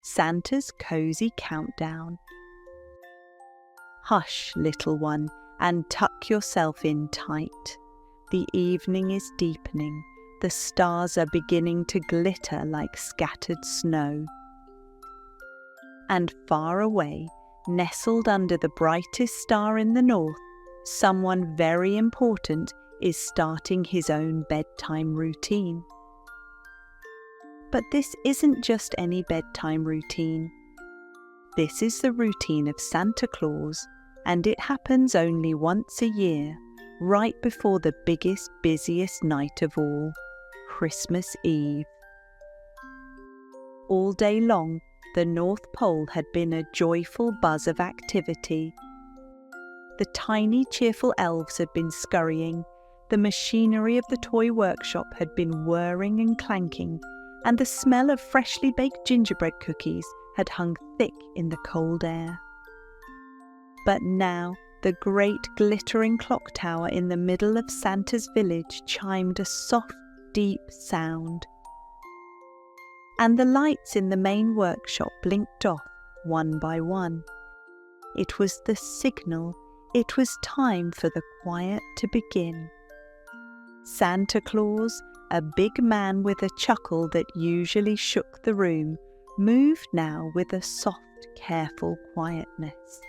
Santa's Cozy Countdown. Hush, little one, and tuck yourself in tight. The evening is deepening. The stars are beginning to glitter like scattered snow. And far away, nestled under the brightest star in the north, someone very important is starting his own bedtime routine. But this isn't just any bedtime routine. This is the routine of Santa Claus, and it happens only once a year, right before the biggest, busiest night of all, Christmas Eve. All day long, the North Pole had been a joyful buzz of activity. The tiny, cheerful elves had been scurrying, the machinery of the toy workshop had been whirring and clanking, and the smell of freshly baked gingerbread cookies had hung thick in the cold air. But now, the great glittering clock tower in the middle of Santa's village chimed a soft, deep sound. And the lights in the main workshop blinked off, one by one. It was the signal. It was time for the quiet to begin. Santa Claus, a big man with a chuckle that usually shook the room, moved now with a soft, careful quietness.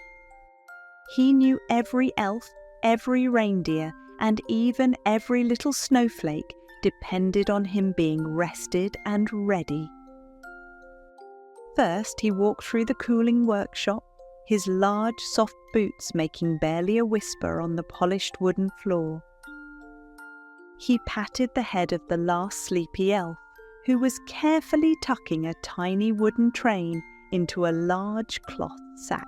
He knew every elf, every reindeer, and even every little snowflake depended on him being rested and ready. First, he walked through the cooling workshop, his large, soft boots making barely a whisper on the polished wooden floor. He patted the head of the last sleepy elf, who was carefully tucking a tiny wooden train into a large cloth sack.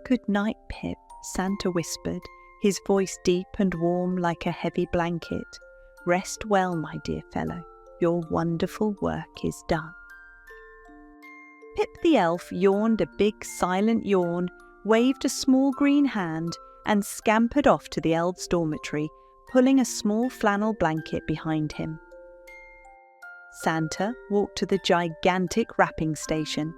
"Good night, Pip," Santa whispered, his voice deep and warm like a heavy blanket. "Rest well, my dear fellow. Your wonderful work is done." Pip the elf yawned a big silent yawn, waved a small green hand, and scampered off to the elves' dormitory, pulling a small flannel blanket behind him. Santa walked to the gigantic wrapping station.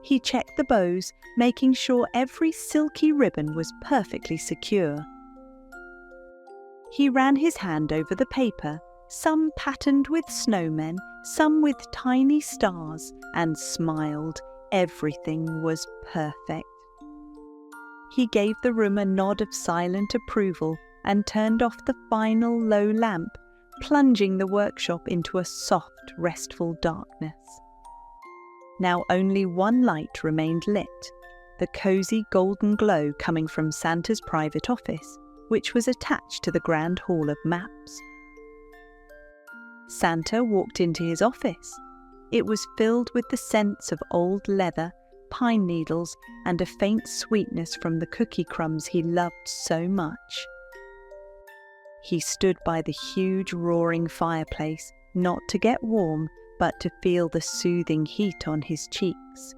He checked the bows, making sure every silky ribbon was perfectly secure. He ran his hand over the paper, some patterned with snowmen, some with tiny stars, and smiled. Everything was perfect. He gave the room a nod of silent approval and turned off the final low lamp, plunging the workshop into a soft, restful darkness. Now only one light remained lit, the cozy golden glow coming from Santa's private office, which was attached to the grand hall of maps. Santa walked into his office. It was filled with the scents of old leather, pine needles, and a faint sweetness from the cookie crumbs he loved so much. He stood by the huge roaring fireplace, not to get warm, but to feel the soothing heat on his cheeks.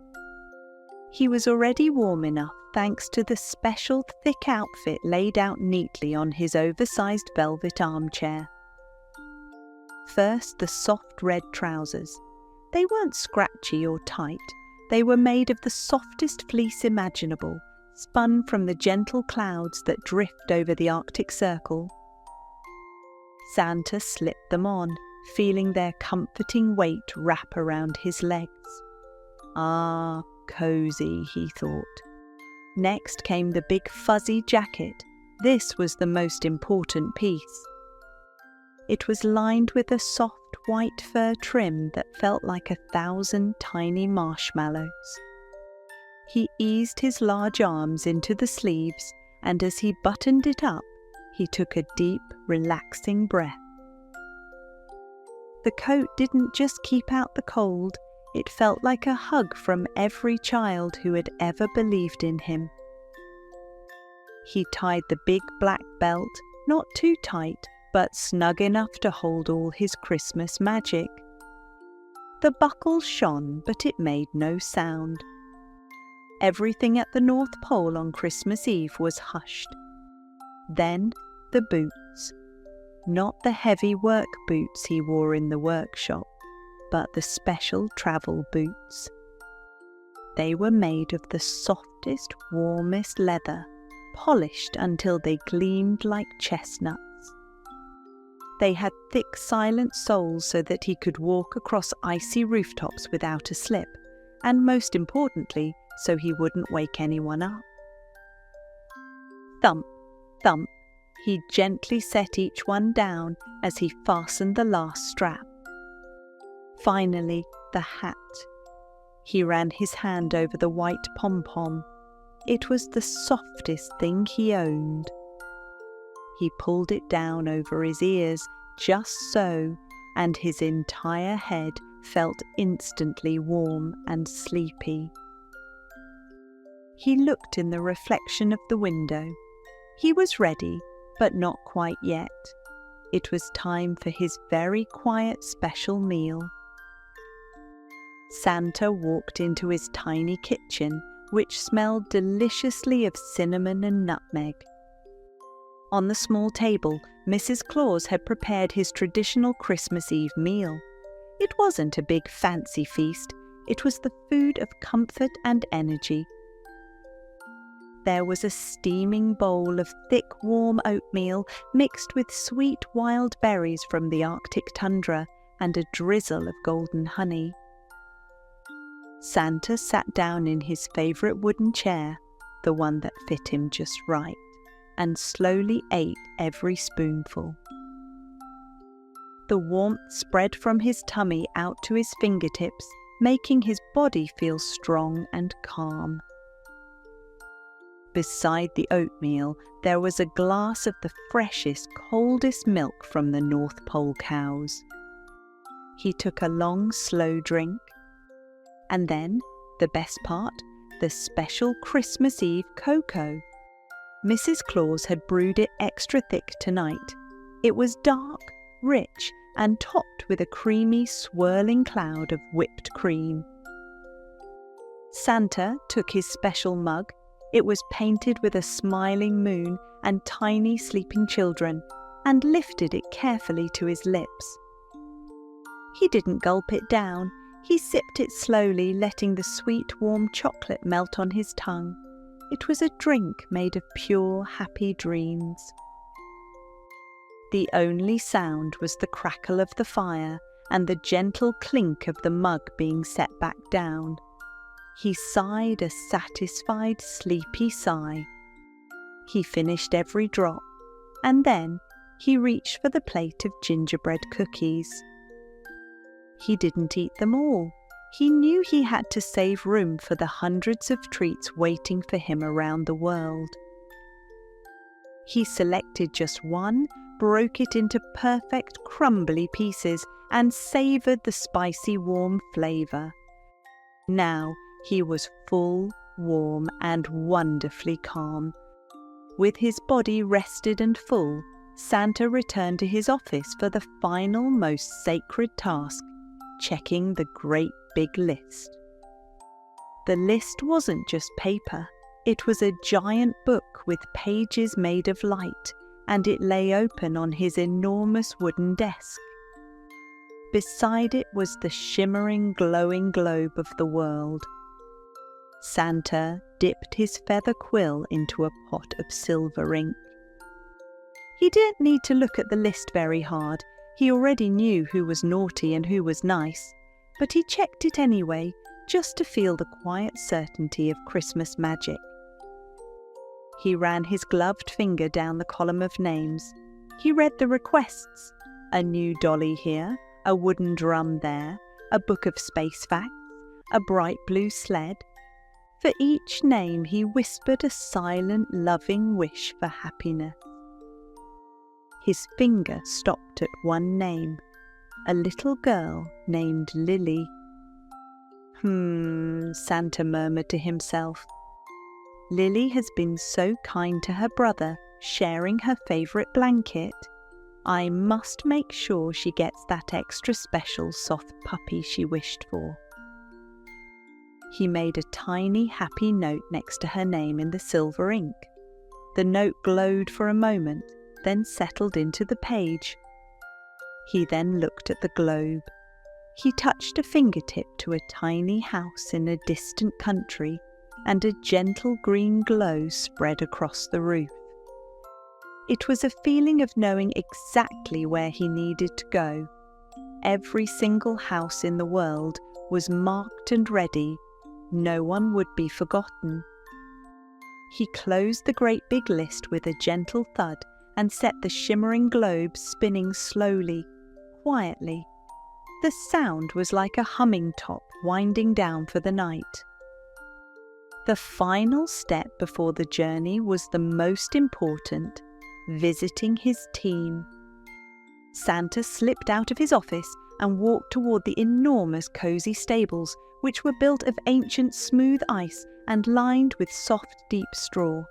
He was already warm enough thanks to the special thick outfit laid out neatly on his oversized velvet armchair. First, the soft red trousers. They weren't scratchy or tight. They were made of the softest fleece imaginable, spun from the gentle clouds that drift over the Arctic Circle. Santa slipped them on, feeling their comforting weight wrap around his legs. Ah, cozy, he thought. Next came the big fuzzy jacket. This was the most important piece. It was lined with a soft white fur trim that felt like 1,000 tiny marshmallows. He eased his large arms into the sleeves, and as he buttoned it up, he took a deep, relaxing breath. The coat didn't just keep out the cold, it felt like a hug from every child who had ever believed in him. He tied the big black belt, not too tight, but snug enough to hold all his Christmas magic. The buckle shone, but it made no sound. Everything at the North Pole on Christmas Eve was hushed. Then the boots. Not the heavy work boots he wore in the workshop. but the special travel boots. They were made of the softest, warmest leather, polished until they gleamed like chestnuts. They had thick, silent soles so that he could walk across icy rooftops without a slip, and most importantly, so he wouldn't wake anyone up. Thump, thump, he gently set each one down as he fastened the last strap. Finally, the hat. He ran his hand over the white pom-pom. It was the softest thing he owned. He pulled it down over his ears, just so, and his entire head felt instantly warm and sleepy. He looked in the reflection of the window. He was ready, but not quite yet. It was time for his very quiet special meal. Santa walked into his tiny kitchen, which smelled deliciously of cinnamon and nutmeg. On the small table, Mrs. Claus had prepared his traditional Christmas Eve meal. It wasn't a big fancy feast, it was the food of comfort and energy. There was a steaming bowl of thick, warm oatmeal mixed with sweet wild berries from the Arctic tundra and a drizzle of golden honey. Santa sat down in his favourite wooden chair, the one that fit him just right, and slowly ate every spoonful. The warmth spread from his tummy out to his fingertips, making his body feel strong and calm. Beside the oatmeal, there was a glass of the freshest, coldest milk from the North Pole cows. He took a long, slow drink. And then, the best part, the special Christmas Eve cocoa. Mrs. Claus had brewed it extra thick tonight. It was dark, rich, and topped with a creamy, swirling cloud of whipped cream. Santa took his special mug. It was painted with a smiling moon and tiny sleeping children, and lifted it carefully to his lips. He didn't gulp it down. He sipped it slowly, letting the sweet, warm chocolate melt on his tongue. It was a drink made of pure, happy dreams. The only sound was the crackle of the fire and the gentle clink of the mug being set back down. He sighed a satisfied, sleepy sigh. He finished every drop, and then he reached for the plate of gingerbread cookies. He didn't eat them all. He knew he had to save room for the hundreds of treats waiting for him around the world. He selected just one, broke it into perfect crumbly pieces, and savoured the spicy warm flavour. Now he was full, warm, and wonderfully calm. With his body rested and full, Santa returned to his office for the final, most sacred task, checking the great big list. The list wasn't just paper. It was a giant book with pages made of light, and it lay open on his enormous wooden desk. Beside it was the shimmering, glowing globe of the world. Santa dipped his feather quill into a pot of silver ink. He didn't need to look at the list very hard. He already knew who was naughty and who was nice, but he checked it anyway, just to feel the quiet certainty of Christmas magic. He ran his gloved finger down the column of names. He read the requests. A new dolly here, a wooden drum there, a book of space facts, a bright blue sled. For each name he whispered a silent, loving wish for happiness. His finger stopped at one name, a little girl named Lily. Santa murmured to himself. Lily has been so kind to her brother, sharing her favourite blanket. I must make sure she gets that extra special soft puppy she wished for. He made a tiny happy note next to her name in the silver ink. The note glowed for a moment, then settled into the page. He then looked at the globe. He touched a fingertip to a tiny house in a distant country, and a gentle green glow spread across the roof. It was a feeling of knowing exactly where he needed to go. Every single house in the world was marked and ready. No one would be forgotten. He closed the great big list with a gentle thud and set the shimmering globe spinning slowly, quietly. The sound was like a humming top winding down for the night. The final step before the journey was the most important: visiting his team. Santa slipped out of his office and walked toward the enormous Cosy stables, which were built of ancient smooth ice and lined with soft, deep straw.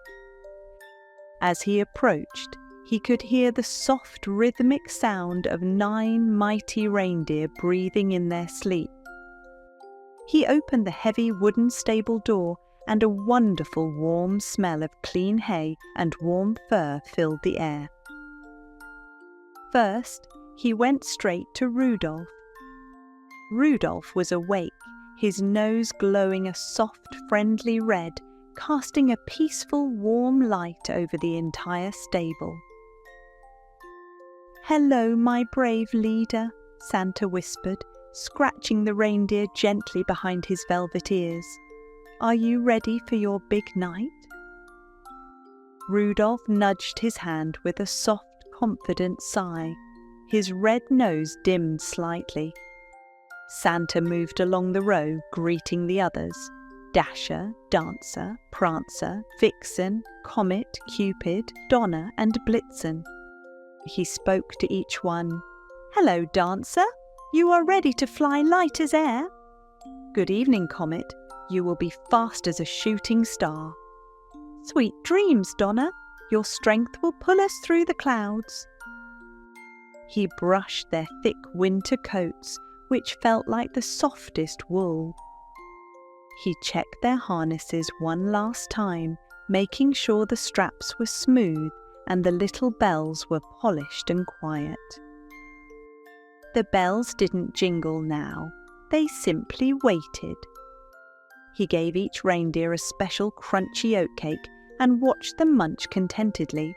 As he approached, he could hear the soft, rhythmic sound of 9 mighty reindeer breathing in their sleep. He opened the heavy wooden stable door, and a wonderful warm smell of clean hay and warm fur filled the air. First, he went straight to Rudolph. Rudolph was awake, his nose glowing a soft, friendly red, casting a peaceful, warm light over the entire stable. "Hello, my brave leader," Santa whispered, scratching the reindeer gently behind his velvet ears. "Are you ready for your big night?" Rudolph nudged his hand with a soft, confident sigh. His red nose dimmed slightly. Santa moved along the row, greeting the others: Dasher, Dancer, Prancer, Vixen, Comet, Cupid, Donner, and Blitzen. He spoke to each one. "Hello, Dancer. You are ready to fly light as air." "Good evening, Comet. You will be fast as a shooting star." "Sweet dreams, Donner. Your strength will pull us through the clouds." He brushed their thick winter coats, which felt like the softest wool. He checked their harnesses one last time, making sure the straps were smooth and the little bells were polished and quiet. The bells didn't jingle now, they simply waited. He gave each reindeer a special crunchy oatcake and watched them munch contentedly.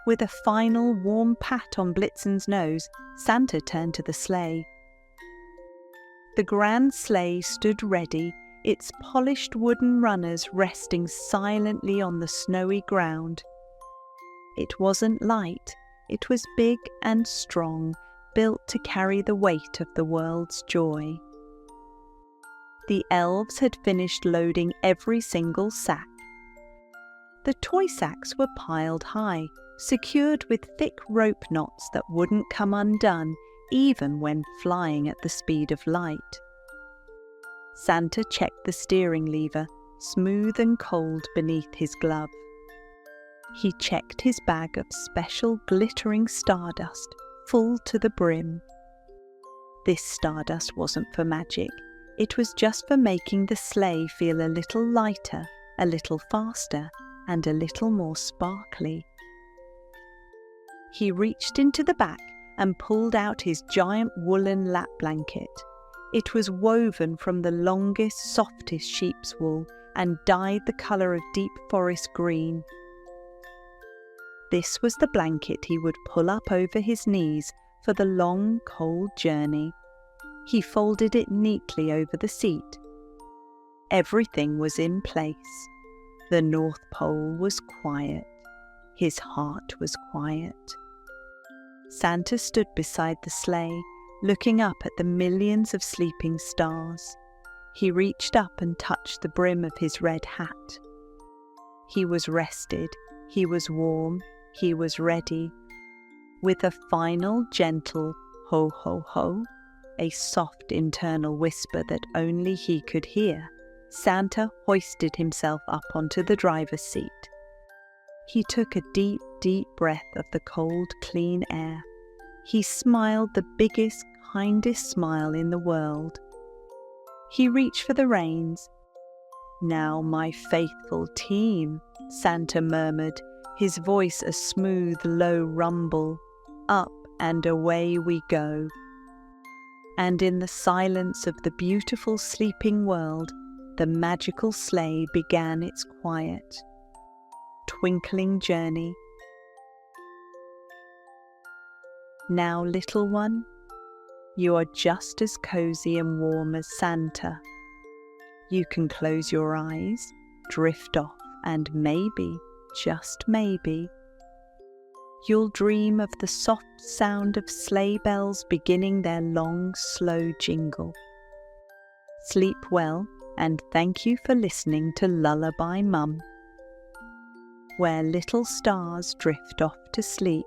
With a final warm pat on Blitzen's nose, Santa turned to the sleigh. The grand sleigh stood ready, its polished wooden runners resting silently on the snowy ground. It wasn't light, it was big and strong, built to carry the weight of the world's joy. The elves had finished loading every single sack. The toy sacks were piled high, secured with thick rope knots that wouldn't come undone even when flying at the speed of light. Santa checked the steering lever, smooth and cold beneath his glove. He checked his bag of special glittering stardust, full to the brim. This stardust wasn't for magic, it was just for making the sleigh feel a little lighter, a little faster, and a little more sparkly. He reached into the back and pulled out his giant woolen lap blanket. It was woven from the longest, softest sheep's wool and dyed the colour of deep forest green. This was the blanket he would pull up over his knees for the long, cold journey. He folded it neatly over the seat. Everything was in place. The North Pole was quiet. His heart was quiet. Santa stood beside the sleigh, looking up at the millions of sleeping stars. He reached up and touched the brim of his red hat. He was rested, he was warm, he was ready. With a final gentle ho ho ho, a soft internal whisper that only he could hear, Santa hoisted himself up onto the driver's seat. He took a deep, deep breath of the cold, clean air. He smiled the biggest, kindest smile in the world. He reached for the reins. "Now, my faithful team," Santa murmured, his voice a smooth, low rumble. "Up and away we go." and in the silence of the beautiful sleeping world, the magical sleigh began its quiet, twinkling journey. Now, little one, you are just as cozy and warm as Santa. You can close your eyes, drift off, and maybe, just maybe, you'll dream of the soft sound of sleigh bells beginning their long, slow jingle. Sleep well, and thank you for listening to Lullaby Mum, where little stars drift off to sleep